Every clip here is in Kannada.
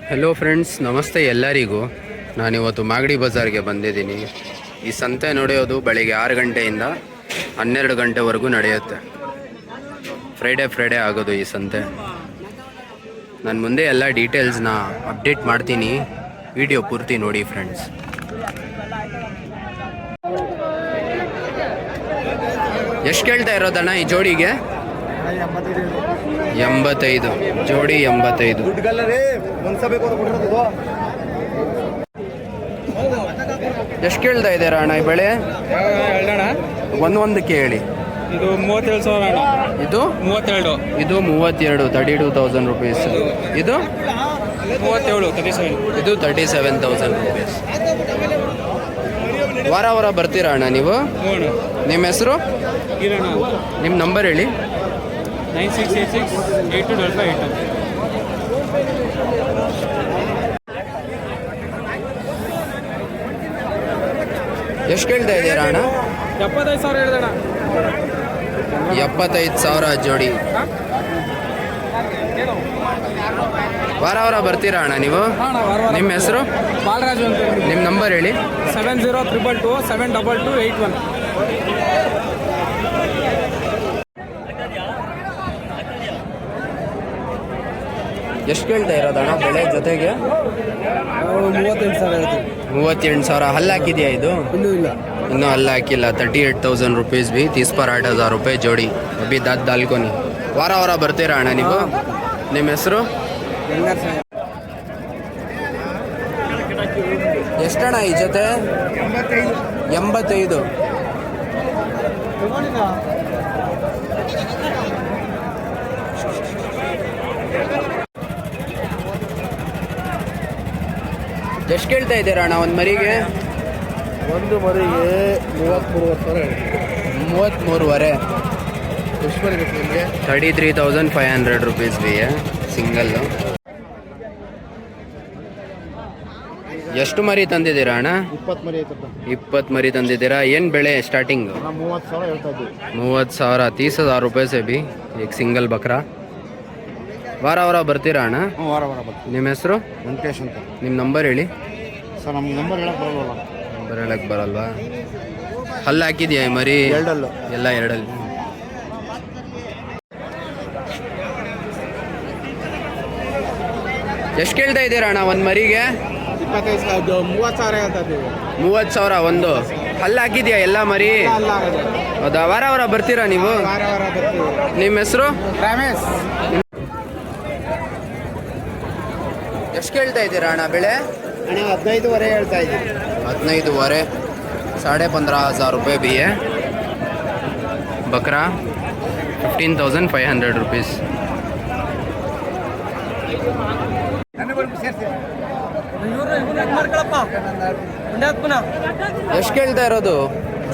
ಹೆಲೋ ಫ್ರೆಂಡ್ಸ್, ನಮಸ್ತೆ ಎಲ್ಲರಿಗೂ. ನಾನಿವತ್ತು ಮಾಗಡಿ ಬಜಾರ್ಗೆ ಬಂದಿದ್ದೀನಿ. ಈ ಸಂತೆ ನಡೆಯೋದು ಬೆಳಿಗ್ಗೆ 6 ಗಂಟೆಯಿಂದ 12 ಗಂಟೆವರೆಗೂ ನಡೆಯುತ್ತೆ. ಫ್ರೈಡೇ ಆಗೋದು ಈ ಸಂತೆ. ನಾನು ಮುಂದೆ ಎಲ್ಲ ಡೀಟೇಲ್ಸ್ನ ಅಪ್ಡೇಟ್ ಮಾಡ್ತೀನಿ. ವಿಡಿಯೋ ಪೂರ್ತಿ ನೋಡಿ ಫ್ರೆಂಡ್ಸ್. ಎಷ್ಟು ಕೇಳ್ತಾ ಇರೋದಣ್ಣ ಈ ಜೋಡಿಗೆ? 85 ಜೋಡಿ 85. ಎಷ್ಟು ಕೇಳ್ತಾ ಇದ್ದೀರಾ ಅಣ್ಣ ಈ ಬೆಳೆ? ಒಂದಕ್ಕೆ ಹೇಳಿ. ಇದು 37,000 ಅಣ್ಣ. ಇದು 32. ಇದು 32, 32,000 ರುಪೀಸ್. ಇದು 37. ಇದು 37,000 ರುಪೀಸ್. ವಾರ ಬರ್ತೀರಾ ಅಣ್ಣ ನೀವು? ನಿಮ್ಮ ಹೆಸರು? ನಿಮ್ಮ ನಂಬರ್ ಹೇಳಿ. 9686825582. ಎಷ್ಟು ಕೇಳ್ತಾ ಇದ್ದೀರಾ ಅಣ್ಣ? 75,000 ಹೇಳಿದಣ್ಣ. 75,000 ಜೋಡಿ. ವಾರ ಬರ್ತೀರಾ ಅಣ್ಣ ನೀವು? ನಿಮ್ಮ ಹೆಸರು? ಬಾಲರಾಜು ಅಂತ. ನಿಮ್ಮ ನಂಬರ್ ಹೇಳಿ. 7022272281. ಎಷ್ಟು ಕೇಳ್ತಾ ಇರೋದಣ್ಣ ಬೆಳೆ ಜೊತೆಗೆ? 38,000 ಹೇಳ್ತೀವಿ. 38,000. ಹಲ್ಲು ಹಾಕಿದೆಯಾ ಇದು? ಇನ್ನೂ ಇಲ್ಲ. ಇನ್ನೂ ಹಲ್ಲು ಹಾಕಿಲ್ಲ. 38,000 रुपीज़ भी 30 पर 8,000 रुपये जोड़ी. अभी दाद दाल्कोनी. ವಾರ ಬರ್ತೀರಾ ಅಣ್ಣ ನೀವು? ನಿಮ್ಮ ಹೆಸರು? ಎಷ್ಟಣ್ಣ ಈ ಜೊತೆ? 85. ಎಷ್ಟು ಕೇಳ್ತಾ ಇದ್ದೀರಾ ಅಣ್ಣ ಒಂದು ಮರಿಗೆ? ಒಂದು ಮರಿಗೆ 33,000. 33,500. ಎಷ್ಟು ಮರಿ ಬೇಕು ನಿಮಗೆ? 33,500 रुपीज़ भी है ಸಿಂಗಲ್ಲು. ಎಷ್ಟು ಮರಿ ತಂದಿದ್ದೀರಾ ಅಣ್ಣ? 20 ಮರಿ ಐತಪ್ಪ. 20 ಮರಿ ತಂದಿದ್ದೀರಾ. ಏನು ಬೆಳೆ ಸ್ಟಾರ್ಟಿಂಗ್? 30,000 ಹೇಳ್ತಾ ಇದ್ದೀವಿ. 30,000. 30,000 रुपये से भी एक सिंगल बकरा. ವಾರ ಬರ್ತೀರಾ ಅಣ್ಣ? ವಾರ ಬರ್ತೀವಿ. ನಿಮ್ಮ ಹೆಸರು? ವೆಂಕಟೇಶ್ ಅಂತ. ನಿಮ್ಮ ನಂಬರ್ ಹೇಳಿ. ಸರ್ ನಮ್ಗೆ ನಂಬರ್ ಹೇಳಕ್ಕೆ ಬರೋಲ್ಲ. ನಂಬರ್ ಹೇಳಕ್ಕೆ ಬರಲ್ವಾ? ಹಲ್ಲು ಹಾಕಿದೆಯಾ ಈ ಮರಿ? ಎರಡಲ್ಲು. ಎಲ್ಲ ಎರಡಲ್ಲಿ. ಎಷ್ಟು ಕೇಳ್ತಾ ಇದ್ದೀರಾ ಅಣ್ಣ ಒಂದು ಮರಿಗೆ? 25,000. 30,000 ಹೇಳ್ತಾ ಇದ್ದೀವಿ. 30,000 ಒಂದು. ಹಲ್ಲು ಹಾಕಿದೆಯಾ ಎಲ್ಲ ಮರಿ? ಹೌದಾ? ವಾರ ಬರ್ತೀರಾ ನೀವು? ವಾರ ಬರ್ತೀವಿ. ನಿಮ್ಮ ಹೆಸರು? ರಮೇಶ್. ಎಷ್ಟು ಕೇಳ್ತಾ ಇದ್ದೀರಾ ಅಣ್ಣ ಬೆಳೆ? ಅಣ್ಣ 15,500 ಹೇಳ್ತಾ ಇದ್ದೀವಿ. 15,500. 15,500 रुपये भी है. बकरा 15,500 रुपीज़. ಎಷ್ಟು ಕೇಳ್ತಾ ಇರೋದು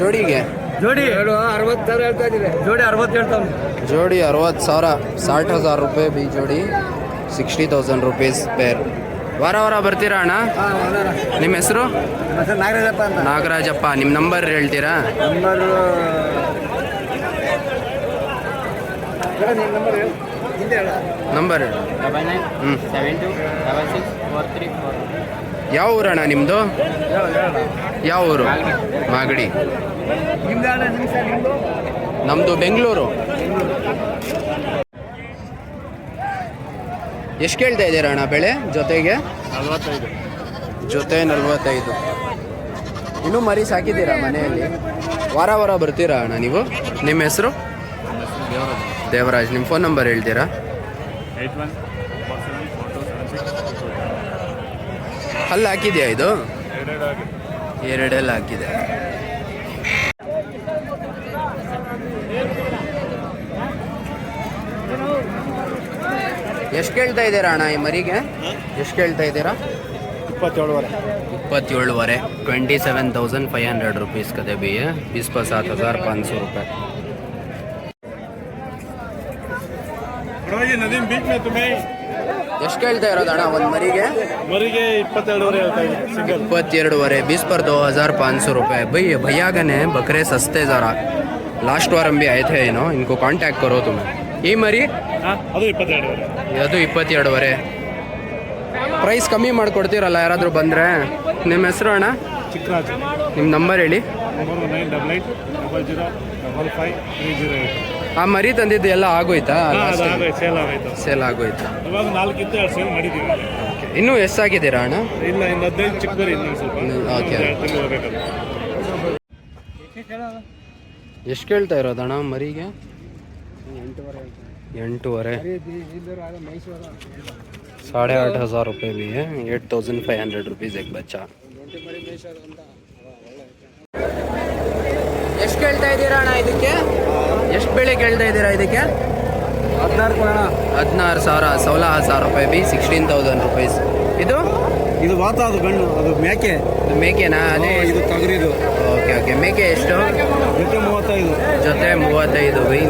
ಜೋಡಿಗೆ? ಜೋಡಿ 60,000 ಹೇಳ್ತಾ ಇದ್ದೀವಿ. ಜೋಡಿ 60 ಹೇಳ್ತಾವೆ. जोड़ी 60,000. 60,000 रुपये भी जोड़ी. 60,000 रुपीज़ पेर. ವಾರ ಬರ್ತೀರಾ ಅಣ್ಣ? ನಿಮ್ಮ ಹೆಸರು? ನಾಗರಾಜಪ್ಪ ಅಂತ. ನಾಗರಾಜಪ್ಪ. ನಿಮ್ಮ ನಂಬರ್ ಹೇಳ್ತೀರಾ? Number number 99726643. ಯಾವ ಊರಣ್ಣ ನಿಮ್ಮದು? ಯಾವ ಊರು? ಮಾಗಡಿ. ನಮ್ಮದು ಬೆಂಗಳೂರು. ಎಷ್ಟು ಕೇಳ್ತಾ ಇದ್ದೀರಾ ಅಣ್ಣ ಬೆಳೆ ಜೊತೆಗೆ? 45. ಜೊತೆ 45. ಇನ್ನೂ ಮರಿ ಸಾಕಿದ್ದೀರಾ ಮನೆಯಲ್ಲಿ? ವಾರ ಬರ್ತೀರಾ ಅಣ್ಣ ನೀವು? ನಿಮ್ಮ ಹೆಸರು? ದೇವರಾಜ್. ನಿಮ್ಮ ಫೋನ್ ನಂಬರ್ ಹೇಳ್ತೀರಾ? 81474276. ಹಲ್ಲು ಹಾಕಿದೆಯಾ ಇದು? ಎರಡೆಲ್ಲ ಹಾಕಿದೆ. ಎಷ್ಟು ಕೇಳ್ತಾ ಇದ್ದೀರಾ ಅಣ್ಣ ಈ ಮರಿಗೆ? ಎಷ್ಟು ಕೇಳ್ತಾ ಇದ್ದೀರಾ? 27,500. 27,500 रुपीज़ कदे भी है. 20 पर 7,500 रुपये. ಎಷ್ಟು ಕೇಳ್ತಾ ಇರೋದು ಅಣ್ಣ ಒಂದು ಮರಿಗೆ? ಮರಿಗೆ 22,500 ಹೇಳ್ತಾ ಇದ್ದೀವಿ. 22,500. 20 पर 2,500 रुपये. भैया गने बकरे सस्ते ज़रा. लास्ट बार हम भी आए थे इनको कांटेक्ट करो तुम्हें. ಈ ಮರಿ ಅದು 22,500. ಅದು 22,500. ಪ್ರೈಸ್ ಕಮ್ಮಿ ಮಾಡಿಕೊಡ್ತೀರಲ್ಲ ಯಾರಾದರೂ ಬಂದರೆ. ನಿಮ್ಮ ಹೆಸರು ಅಣ್ಣ? ಚಿಕ್ಕರಾಜು. ನಿಮ್ಮ ನಂಬರ್ ಹೇಳಿ. ನಂಬರ್ 9888005308. ಆ ಮರಿ ತಂದಿದ್ದು ಎಲ್ಲ ಆಗೋಯ್ತಾ? ಸೇಲ್ ಆಗೋಯ್ತು. ಸೇಲ್ ಆಗೋಯ್ತಾ? ಇವಾಗ 4 ಇತ್ತು, 2 ಸೇಲ್ ಮಾಡಿದ್ದೀವಿ. ಇನ್ನೂ ಎಷ್ಟಾಗಿದ್ದೀರಾ ಅಣ್ಣ? ಇಲ್ಲ, ಇನ್ನು 15 ಚಿಕ್ಕದರಿ ಇನ್ನೊಂದು ಸ್ವಲ್ಪ. ಓಕೆ. ಎಷ್ಟು ಕೇಳ್ತಾ ಇರೋದಣ್ಣ ಮರಿಗೆ? 8,500. 8,500 रुपये भी है. 8,500 रुपीज़ एक बच्चा. ಎಷ್ಟು ಕೇಳ್ತಾ ಇದ್ದೀರಾ ಅಣ್ಣ ಇದಕ್ಕೆ? ಎಷ್ಟು ಬೆಳೆ ಕೇಳ್ತಾ ಇದ್ದೀರಾ ಇದಕ್ಕೆ? 16,000. 16,000 रुपये भी 16,000 रुपीज़. ಇದು ವಾತ, ಅದು ಗಂಡು, ಅದು ಮೇಕೆ. ಮೇಕೆನಾ? ಅದೇ ಇದು ತೊಗರಿದು. ಓಕೆ. ಮೇಕೆ ಎಷ್ಟು? ಜೊತೆ 35. ಜೊತೆ 35 ಬೈ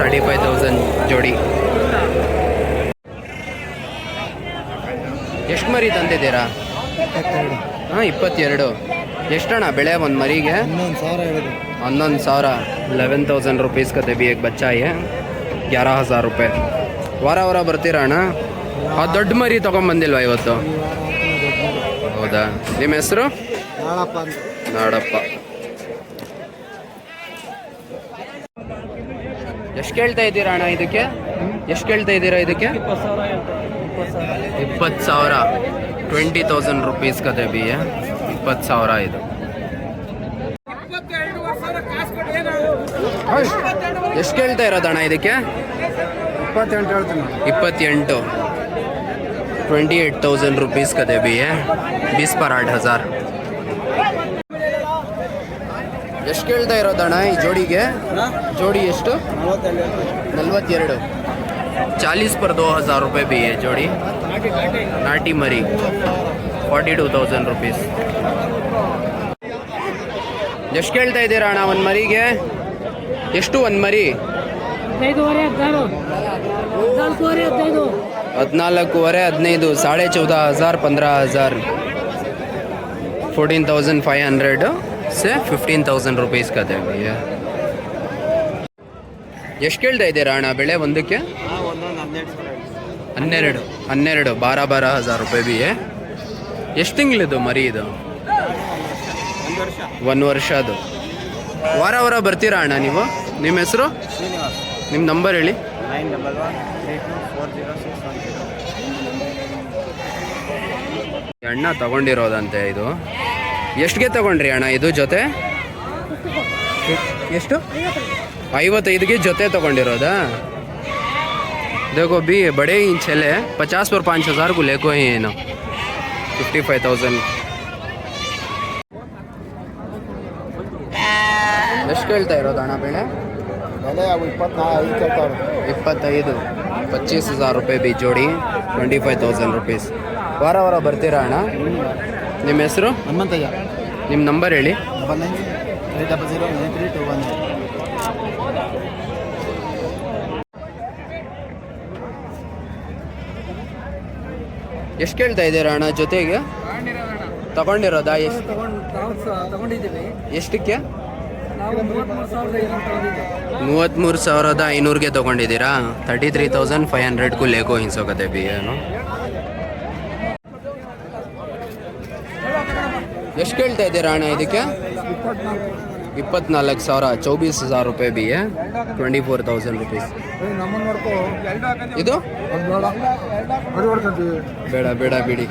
35,000 ಜೋಡಿ. ಎಷ್ಟು ಮರಿ ತಂದಿದ್ದೀರಾ? 22. ಎಷ್ಟಣ್ಣ ಬೆಳೆ ಒಂದು ಮರಿಗೆ? 11,000. 11,000 रुपीज़ का भी एक बच्चा है. 11,000 रुपये. ವಾರ ಬರ್ತೀರಾ ಅಣ್ಣ? ಆ ದೊಡ್ಡ ಮರಿ ತೊಗೊಂಬಂದಿಲ್ವಾ ಇವತ್ತು? ಹೌದಾ? ನಿಮ್ಮ ಹೆಸರು? ನಾಡಪ್ಪ. ಎಷ್ಟು ಕೇಳ್ತಾ ಇದ್ದೀರಾ ಅಣ್ಣ ಇದಕ್ಕೆ? ಎಷ್ಟು ಕೇಳ್ತಾ ಇದ್ದೀರಾ ಇದಕ್ಕೆ? 20,000. 20,000 रुपीज़ का भी है. 20,000 ಇದು. ಎಷ್ಟು ಕೇಳ್ತಾ ಇರೋದಣ್ಣ ಇದಕ್ಕೆ? 28 ಹೇಳ್ತೀನಿ. 28. 28,000 रुपीज़ का भी है. 20 पर 8,000. ಎಷ್ಟು ಕೇಳ್ತಾ ಇರೋದಣ್ಣ ಈ ಜೋಡಿಗೆ? ಜೋಡಿ ಎಷ್ಟು? 42. 40 पर 2,000 रुपये भी है जोड़ी. नाटी मरी 42,000 रुपीज़. ಎಷ್ಟು ಕೇಳ್ತಾ ಇದ್ದೀರಾ ಅಣ್ಣ ಒಂದು ಮರಿಗೆ? ಎಷ್ಟು ಒಂದು ಮರಿ? 14,500. 14,500. 14,500. 15,000. 14,500 से 15,000 रुपीज़ का दे भैया. ಎಷ್ಟು ಕೇಳ್ತಾ ಇದ್ದೀರಾ ಅಣ್ಣ ಬೆಳೆ ಒಂದಕ್ಕೆ? 12. 12,000 रुपये भी है. ಎಷ್ಟು ತಿಂಗಳಿದು ಮರಿ ಇದು? 1 ವರ್ಷದ್ದು. ವಾರ ಬರ್ತೀರಾ ಅಣ್ಣ ನೀವು? ನಿಮ್ಮ ಹೆಸರು? ನಿಮ್ಮ ನಂಬರ್ ಹೇಳಿ. 91132240610. ಅಣ್ಣ ತಗೊಂಡಿರೋದಂತೆ ಇದು. ಎಷ್ಟಿಗೆ ತಗೊಂಡ್ರಿ ಅಣ್ಣ ಇದು ಜೊತೆ? ಎಷ್ಟು? 55ಗೆ ಜೊತೆ तಗೊಂಡಿರೋದಾ? देखो भी बड़े ही छेले 50 पर 5,000 को लेको ही है ना. 55,000. ಎಷ್ಟು ಕೇಳ್ತಾ ಇರೋದು ಅಣ್ಣ ಬೆಳೆ? 25. 25,000 रुपये भी जोड़ी. 25,000 रुपीज़. ವಾರ ಬರ್ತೀರಾ ಅಣ್ಣ? ನಿಮ್ಮ ಹೆಸರು? ಹನುಮಂತಯ್ಯ. ನಿಮ್ಮ ನಂಬರ್ ಹೇಳಿ. 99309321. ಎಷ್ಟು ಕೇಳ್ತಾ ಇದ್ದೀರಾ ಅಣ್ಣ ಜೊತೆಗೆ? ತಗೊಂಡಿರೋದಾ? ಎಷ್ಟು ತಗೊಂಡಿದ್ದೀವಿ. ಎಷ್ಟಕ್ಕೆ? ನಾವು 33,500ಗೆ ತಗೊಂಡಿದ್ದೀರಾ? 33,500 को लेको ही सकते भी है ना. ಎಷ್ಟು ಕೇಳ್ತಾ ಇದ್ದೀರಾ ಅಣ್ಣ ಇದಕ್ಕೆ? 24,000. 24,000 रुपये भी है. 24,000 रुपीज़. ಇದು ಬೇಡ ಬಿಡಿ.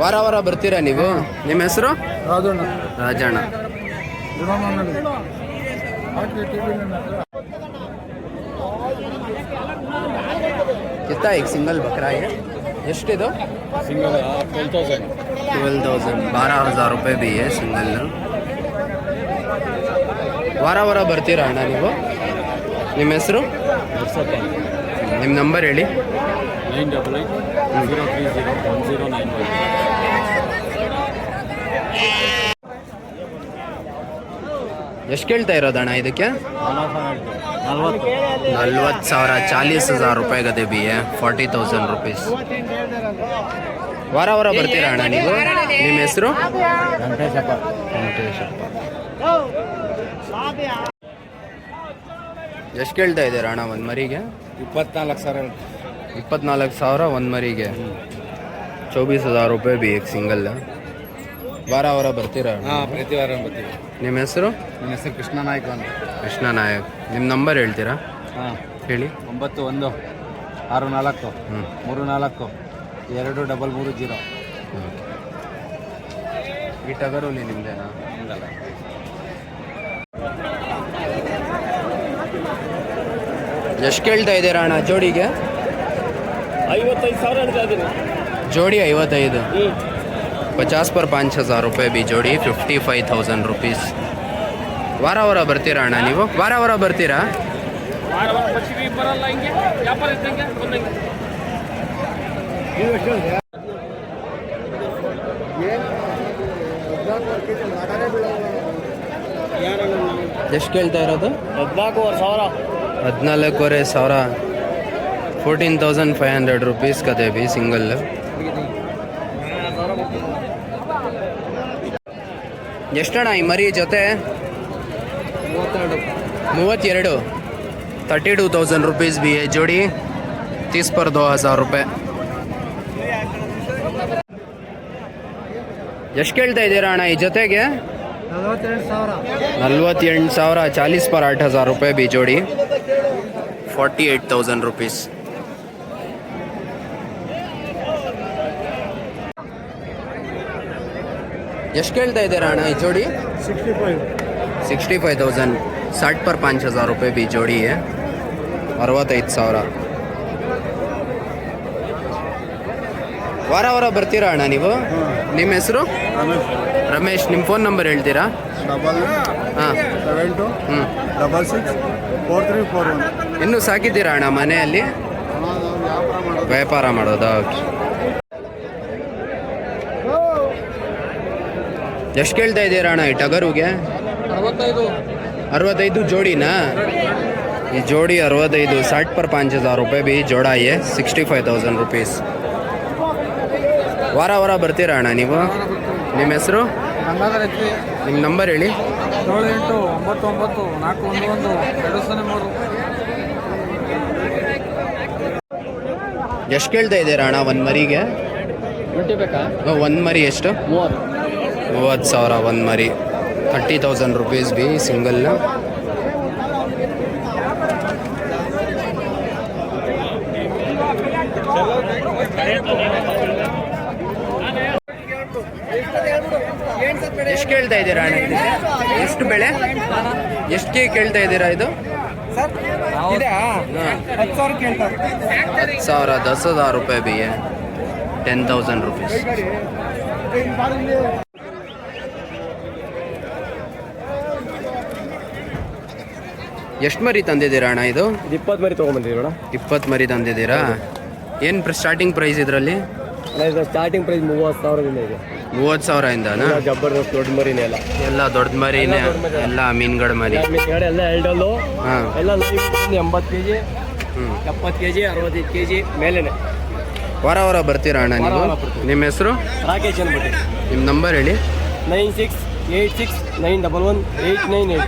ವಾರ ಬರ್ತೀರಾ ನೀವು? ನಿಮ್ಮ ಹೆಸರು? ರಾಜಣ್ಣ. कितना एक सिंगल बकरा है? ಎಷ್ಟಿದು? ಸಿಂಗಲ್ 12,000. 12,000 रुपये भी है सिंगल. ವಾರ ಬರ್ತೀರಾ ಅಣ್ಣ ನೀವು? ನಿಮ್ಮ ಹೆಸರು? ನಿಮ್ಮ ನಂಬರ್ ಹೇಳಿ. 9880301091. ಎಷ್ಟು ಕೇಳ್ತಾ ಇರೋದಣ್ಣ ಇದಕ್ಕೆ? 40,000. 40,000 रुपये गदे भी है. 40,000 रुपीज़. ವಾರ ಬರ್ತೀರಾ ಅಣ್ಣ ನೀವು? ನಿಮ್ಮ ಹೆಸರು? ವೆಂಕಟೇಶಪ್ಪ. ಎಷ್ಟು ಕೇಳ್ತಾ ಇದ್ದೀರಾ ಅಣ್ಣ ಒಂದು ಮರಿಗೆ? 24,000. 24,000 ಒಂದು ಮರಿಗೆ. 24,000 रुपये भी एक सिंगल ವಾರ ಬರ್ತೀರಾ? ಹಾಂ, ಪ್ರತಿ ವಾರ ಬರ್ತೀವಿ. ನಿಮ್ಮ ಹೆಸರು? ನನ್ನ ಹೆಸರು ಕೃಷ್ಣ ನಾಯ್ಕ ಅಂತ. ಕೃಷ್ಣ ನಾಯಕ್. ನಿಮ್ಮ ನಂಬರ್ ಹೇಳ್ತೀರಾ? ಹಾಂ, ಹೇಳಿ. 9164 34 2330. ಈ ಟಗರು ನಿಮ್ಮದೇನಾ? ಹಂಗಲ್ಲ. ಎಷ್ಟು ಕೇಳ್ತಾ ಇದ್ದೀರಾ ಅಣ್ಣ ಜೋಡಿಗೆ? 55,000 ಹೇಳ್ತಾ ಇದ್ದೀನಿ. जोड़ी 55. 50 पर 5,000 रुपये भी जोड़ी 55,000 रुपीस. ವಾರ ಬರ್ತೀರಾ ಅಣ್ಣ ನೀವು? ವಾರ ಬರ್ತೀರಾ? ಬರಲ್ಲ, ಹಿಂಗೆ ವ್ಯಾಪಾರ ಇದ್ದಂಗೆ ಬಂದಂಗೆ. ಎಷ್ಟು ಕೇಳ್ತಾ ಇರೋದು? 14,000. 14,500. 14,500 रुपीस का भी सिंगल. ಎಷ್ಟಣ್ಣ ಈ ಮರಿ ಜೊತೆ? 32. 32,000 रुपीस भी है जोड़ी. 30 पर 2,000 रुपये. ಎಷ್ಟು ಕೇಳ್ತಾ ಇದ್ದೀರಾ ಅಣ್ಣ ಈ ಜೊತೆಗೆ? 48,000. 40 पर 8,000 रुपये भी जोड़ी. 48,000 रुपीस. ಎಷ್ಟು ಕೇಳ್ತಾ ಇದ್ದೀರಾ ಅಣ್ಣ ಈ ಜೋಡಿ? 65,000. 60 पर 5,000 रुपये भी जोड़ी है. 65,000. ವಾರ ಬರ್ತೀರಾ ಅಣ್ಣ ನೀವು? ನಿಮ್ಮ ಹೆಸರು? ರಮೇಶ್. ನಿಮ್ಮ ಫೋನ್ ನಂಬರ್ ಹೇಳ್ತೀರಾ? 72 66 4341. ಇನ್ನೂ ಸಾಕಿದ್ದೀರಾ ಅಣ್ಣ ಮನೆಯಲ್ಲಿ? ವ್ಯಾಪಾರ ಮಾಡೋದಾ? ಎಷ್ಟು ಕೇಳ್ತಾ ಇದ್ದೀರಾ ಅಣ್ಣ ಈ ಟಗರುಗೆ? 65 जोड़ीना? ये जोड़ी 65. 60 पर 5,000 रुपये भी जोड़ा है. 65,000 रुपीस. ವಾರ ಬರ್ತೀರಾ ಅಣ್ಣ ನೀವು? ನಿಮ್ಮ ಹೆಸರು? ನಿಮ್ಮ ನಂಬರ್ ಹೇಳಿ. 78 99 411 203. ಎಷ್ಟು ಕೇಳ್ತಾ ಇದ್ದೀರಾ ಅಣ್ಣ ಒಂದು ಮರಿಗೆ? ಬೇಕಾ? ಒಂದು ಮರಿ ಎಷ್ಟು? 30,000 ಒಂದು ಮರಿ. 30,000 रुपीस भी सिंगल. ಎಷ್ಟು ಕೇಳ್ತಾ ಇದ್ದೀರಾ ಅಣ್ಣ ಇದು? ಎಷ್ಟು ಬೆಳೆ? ಎಷ್ಟು ಕೇಳ್ತಾ ಇದ್ದೀರಾ ಇದು? 10,000. 10,000 रुपये भी है. 10,000 रुपीस. ಎಷ್ಟು ಮರಿ ತಂದಿದ್ದೀರಾ ಅಣ್ಣ ಇದು? 20 ಮರಿ ತೊಗೊಂಬಂದಿದ್ದೀವಿ ಅಣ್ಣ. 20 ಮರಿ ತಂದಿದ್ದೀರಾ? ಏನು ಸ್ಟಾರ್ಟಿಂಗ್ ಪ್ರೈಸ್ ಇದರಲ್ಲಿ? ಸ್ಟಾರ್ಟಿಂಗ್ ಪ್ರೈಸ್ 30,000 ಇದೆ. 30,000 ಇಂದನಾ? ಜಬರ್ದಸ್ತ್ ದೊಡ್ಡ ಮರಿನೇ ಎಲ್ಲ. ಎಲ್ಲ ದೊಡ್ಡ ಮರಿನೇ, ಎಲ್ಲ ಮೀನುಗಡ ಮರಿ. ಮೀನುಗಡೆ ಎಲ್ಲ ಎಲ್ಡಲ್ಲು. ಹಾಂ, ಎಲ್ಲ 80 kg 70 kg 65 kg ಮೇಲೇನೆ. ವಾರ ಬರ್ತೀರಾ ಅಣ್ಣ ನೀವು? ನಿಮ್ಮ ಹೆಸರು? ರಾಕೇಶ್ ಅಂದ್ಬಿಟ್ಟು. ನಿಮ್ಮ ನಂಬರ್ ಹೇಳಿ. 9686911898.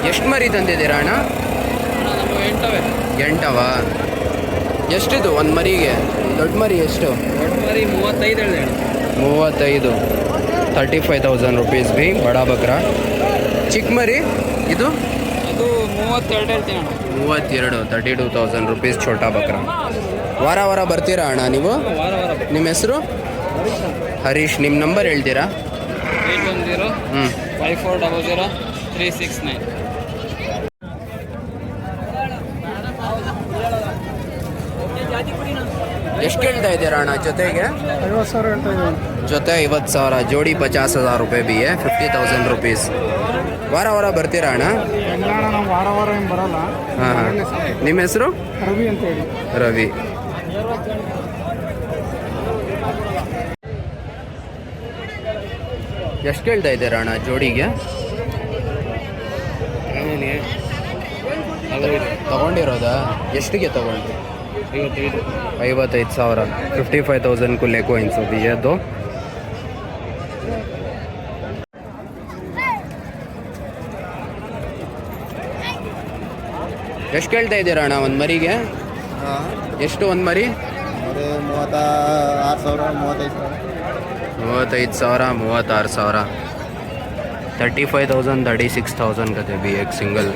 ಎಷ್ಟು ಮರಿ ತಂದಿದ್ದೀರಾ ಅಣ್ಣ? 8. ಎಷ್ಟಿದು ಒಂದು ಮರಿಗೆ? ದೊಡ್ಡ ಮರಿ ಎಷ್ಟು? ದೊಡ್ಡ ಮರಿ 35 ಹೇಳಿದೆ. 35. 35,000 रुपीस भी बड़ा बकरा. ಚಿಕ್ಕ ಮರಿ ಇದು? ಇದು 32 ಹೇಳ್ತೀನಿ ಅಣ್ಣ. 32. 32,000 रुपीस छोटा बकरा. ವಾರ ಬರ್ತೀರಾ ಅಣ್ಣ ನೀವು? ನಿಮ್ಮ ಹೆಸರು? ಹರೀಶ್. ನಿಮ್ಮ ನಂಬರ್ ಹೇಳ್ತೀರಾ? 810 5400 369. ಎಷ್ಟು ಕೇಳ್ತಾ ಇದ್ದೀರಾ ಅಣ್ಣ ಜೊತೆಗೆ? 50,000 ಹೇಳ್ತಾ ಇದ್ದೀನಿ. ಜೊತೆ 50,000. जोड़ी 50,000 रुपये भी है. 50,000 रुपीस. ವಾರ ಬರ್ತೀರಾ ಅಣ್ಣ? ನಾವು ವಾರ ಏನು ಬರಲ್ಲ. ಹಾಂ. ನಿಮ್ಮ ಹೆಸರು? ರವಿ ಅಂತ ಹೇಳಿ. ರವಿ. ಎಷ್ಟು ಕೇಳ್ತಾ ಇದ್ದೀರಾ ಅಣ್ಣ ಜೋಡಿಗೆ? ತಗೊಂಡಿರೋದಾ? ಎಷ್ಟಿಗೆ ತಗೊಂಡ್ರಿ? 55,000. 55,000 को लेको इनसे भी है दो. ಎಷ್ಟು ಕೇಳ್ತಾ ಇದ್ದೀರಾ ಅಣ್ಣ ಒಂದು ಮರಿಗೆ? ಎಷ್ಟು ಒಂದು ಮರಿ? 36,000 36,000 35,000 36,000 ಕತೆ ಬಿ ಎಕ್ ಸಿಂಗಲ್.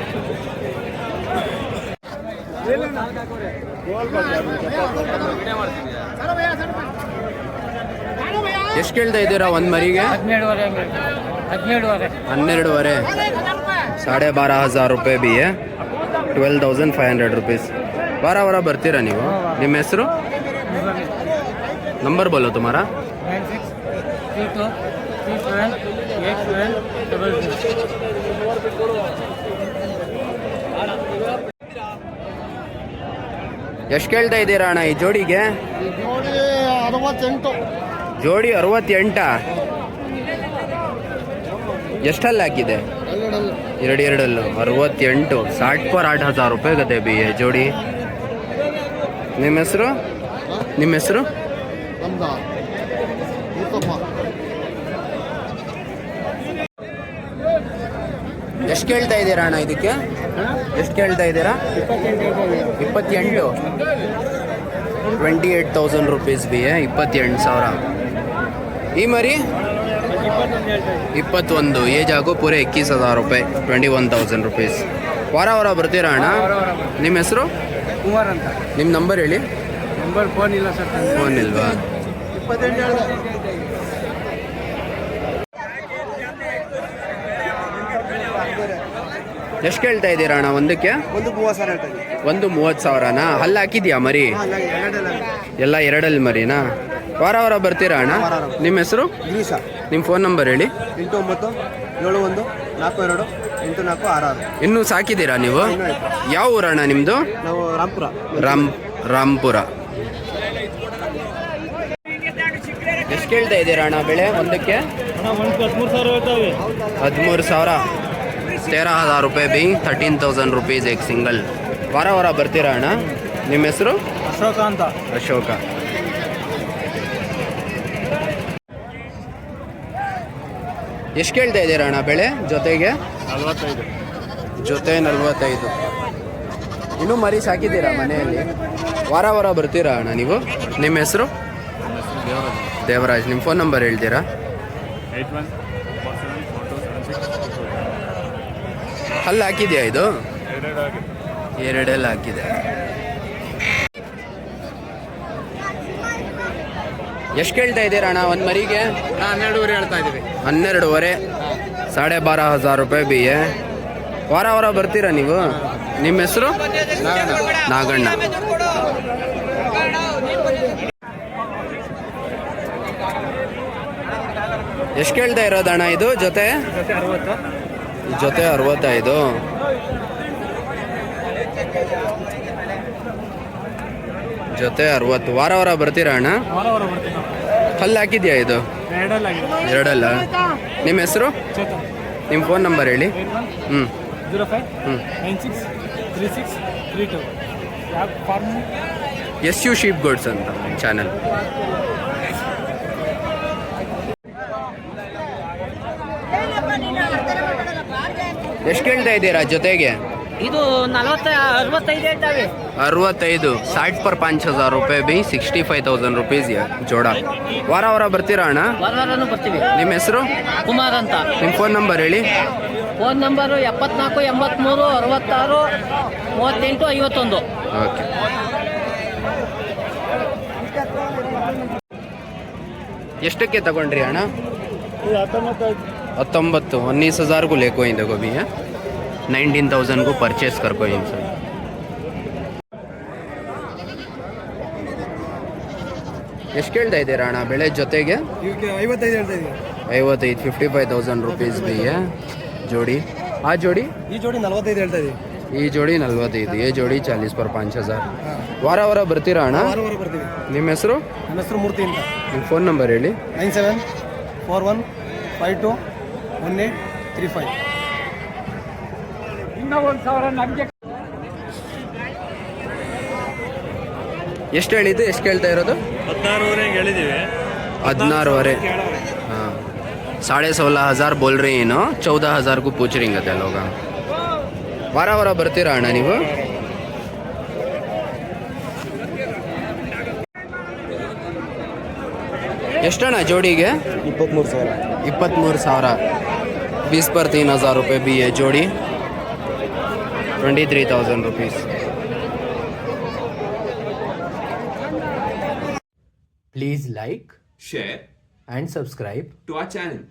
ಎಷ್ಟು ಕೇಳ್ತಾ ಇದ್ದೀರಾ ಒಂದು ಮರಿಗೆ? 12,500 12,500 ರೂಪಾಯಿ ಬಿ ಎ 12,500 रुपीज़. वारा ಬರ್ತೀರಾ ನೀವು? ನಿಮ್ಮ ಹೆಸರು? ನಂಬರ್ ಬೋಲೋ ತುಮಾರಾ? 963787. ಎಷ್ಟು ಕೇಳ್ತಾ ಇದ್ದೀರಾ ಅಣ್ಣ ಈ ಜೋಡಿಗೆ? 68. ಜೋಡಿ 68. ಎಷ್ಟಲ್ಲಿ ಹಾಕಿದೆ? ಎರಡಲ್ಲೂ 68 60,000 ರೂಪಾಯಿ ಗತೆ ಬಿ ಎ ಜೋಡಿ. ನಿಮ್ಮ ಹೆಸರು? ನಿಮ್ಮ ಹೆಸರು? ಎಷ್ಟು ಕೇಳ್ತಾ ಇದ್ದೀರಾ ಅಣ್ಣ ಇದಕ್ಕೆ? ಎಷ್ಟು ಕೇಳ್ತಾ ಇದ್ದೀರಾ? 28 28,000 ರೂಪೀಸ್ ಬಿ ಎ 28,000. ಈ ಮರಿ 21 ಏಜ್ ಆಗೋ ಪೂರ 21,000 ರೂಪಾಯಿ 21,000 ರೂಪೀಸ್. ವಾರ ಬರ್ತೀರಾ ಅಣ್ಣ? ನಿಮ್ಮ ಹೆಸರು? ಕುಮಾರ್ ಅಂತ. ನಿಮ್ಮ ನಂಬರ್ ಹೇಳಿ. ನಂಬರ್ ಫೋನ್ ಇಲ್ಲ ಸರ್. ಫೋನ್ ಇಲ್ವಾ? 28. ಎಷ್ಟು ಕೇಳ್ತಾ ಇದ್ದೀರಾ ಅಣ್ಣ ಒಂದಕ್ಕೆ? 30,000ನಾ? ಹಲ್ಲು ಹಾಕಿದ್ಯಾ ಮರಿ? ಎಲ್ಲ ಎರಡಲ್ಲಿ ಮರಿನಾ? ವಾರ ಬರ್ತೀರಾ ಅಣ್ಣ? ನಿಮ್ಮ ಹೆಸರು? ನಿಮ್ಮ ಫೋನ್ ನಂಬರ್ ಹೇಳಿ. 8971428466. ಇನ್ನೂ ಸಾಕಿದ್ದೀರಾ ನೀವು? ಯಾವ ಊರಣ್ಣ ನಿಮ್ಮದು? ನಾವು ರಾಂಪುರ. ರಾಂಪುರ. ಎಷ್ಟು ಕೇಳ್ತಾ ಇದ್ದೀರಾ ಅಣ್ಣ ಬೆಳೆ ಒಂದಕ್ಕೆ? 13,000 13,000 ರೂಪಾಯಿ ಬಿ 13,000 ರೂಪೀಸ್ ಎಕ್ ಸಿಂಗಲ್. ವಾರ ಬರ್ತೀರಾ ಅಣ್ಣ? ನಿಮ್ಮ ಹೆಸರು? ಅಶೋಕ ಅಂತ. ಅಶೋಕ. ಎಷ್ಟು ಕೇಳ್ತಾ ಇದ್ದೀರಾ ಅಣ್ಣ ಬೆಳೆ ಜೊತೆಗೆ? 45. ಜೊತೆ 45. ಇನ್ನೂ ಮರಿ ಸಾಕಿದ್ದೀರಾ ಮನೆಯಲ್ಲಿ? ವಾರ ಬರ್ತೀರಾ ಅಣ್ಣ ನೀವು? ನಿಮ್ಮ ಹೆಸರು? ದೇವರಾಜ್. ನಿಮ್ಮ ಫೋನ್ ನಂಬರ್ ಹೇಳ್ತೀರಾ? 81474276. ಹಲ್ಲು ಹಾಕಿದೆಯಾ ಇದು? ಎರಡೆಲ್ಲ ಹಾಕಿದೆ. ಎಷ್ಟು ಕೇಳ್ತಾ ಇದ್ದೀರಾ ಅಣ್ಣ ಒಂದು ಮರಿಗೆ? 12,500 ಹೇಳ್ತಾ ಇದ್ದೀವಿ. 12,500 12,500 ರೂಪಾಯಿ ಬಿ ಎ. ವಾರ ಬರ್ತೀರಾ ನೀವು? ನಿಮ್ಮ ಹೆಸರು? ನಾಗಣ್ಣ. ಎಷ್ಟು ಕೇಳ್ತಾ ಇರೋದಣ್ಣ ಇದು ಜೊತೆ? ಜೊತೆ 65. ಜೊತೆ 60. ವಾರ ಬರ್ತೀರಾ ಅಣ್ಣ? ಹಲ್ಲು ಹಾಕಿದ್ಯಾ ಇದು? ಎರಡಲ್ಲ. ನಿಮ್ಮ ಹೆಸರು? ನಿಮ್ಮ ಫೋನ್ ನಂಬರ್ ಹೇಳಿ. 05963632. SU ಶೀಪ್ ಗೋಡ್ಸ್ ಅಂತ ಚಾನಲ್. ಎಷ್ಟು ಕೇಳ್ತಾ ಇದ್ದೀರಾ ಜೊತೆಗೆ? ಇದು 65 ಹೇಳ್ತಾವೆ. 65 60 पर 5,000 ರೂಪಾಯಿ ಬಿ 65,000 ರೂಪೀಸ್ ಜೋಡ. ವಾರ ಬರ್ತೀರಾ ಅಣ್ಣ? ವಾರನೂ ಬರ್ತೀವಿ. ನಿಮ್ಮ ಹೆಸರು? ಕುಮಾರ್ ಅಂತ. ನಿಮ್ಮ ಫೋನ್ ನಂಬರ್ ಹೇಳಿ. Phone number 74 83 66 38 51. ಓಕೆ. ಎಷ್ಟಕ್ಕೆ ತಗೊಂಡ್ರಿ ಅಣ್ಣ? 19 19,000 को लेको ही देखो भी है 19,000 को परचेस कर को इनसे. ಎಷ್ಟು ಕೇಳ್ತಾ ಇದ್ದೀರಾ ಅಣ್ಣ ಬೆಳೆ ಜೊತೆಗೆ? 55 ಹೇಳ್ತಾ ಇದ್ದೀವಿ. 55 55,000 ರೂಪೀಸ್ ಬಿ ಎ ಜೋಡಿ. ಆ ಜೋಡಿ? ಈ ಜೋಡಿ 45 ಹೇಳ್ತಾ ಇದ್ದೀವಿ. ಈ ಜೋಡಿ 45. ಈ ಜೋಡಿ 40 पर 5,000. ವಾರ ಬರ್ತೀರಾ ಅಣ್ಣ? ವಾರ ಬರ್ತೀವಿ. ನಿಮ್ಮ ಹೆಸರು? ನನ್ನ ಹೆಸರು ಮೂರ್ತಿ ಅಂತ. ನಿಮ್ಮ ಫೋನ್ ನಂಬರ್ ಹೇಳಿ. 9741521835. ಇನ್ನೂ 1,000 ನಮಗೆ. ಎಷ್ಟು ಹೇಳಿದ್ದು? ಎಷ್ಟು ಕೇಳ್ತಾ ಇರೋದು? 16,500 ಹೇಳಿದ್ದೀವಿ. 16,500. हाँ 16,500 बोल रही है 14,000 को पूछ रही लोग. ವಾರ ಬರ್ತೀರಾ ಅಣ್ಣ ನೀವು? ಎಷ್ಟಣ್ಣ ಜೋಡಿಗೆ? 23,000. 23,000. 20 पर 3,000 रुपये भी है जोड़ी. 23,000 rupees. Please like, share and subscribe to our channel.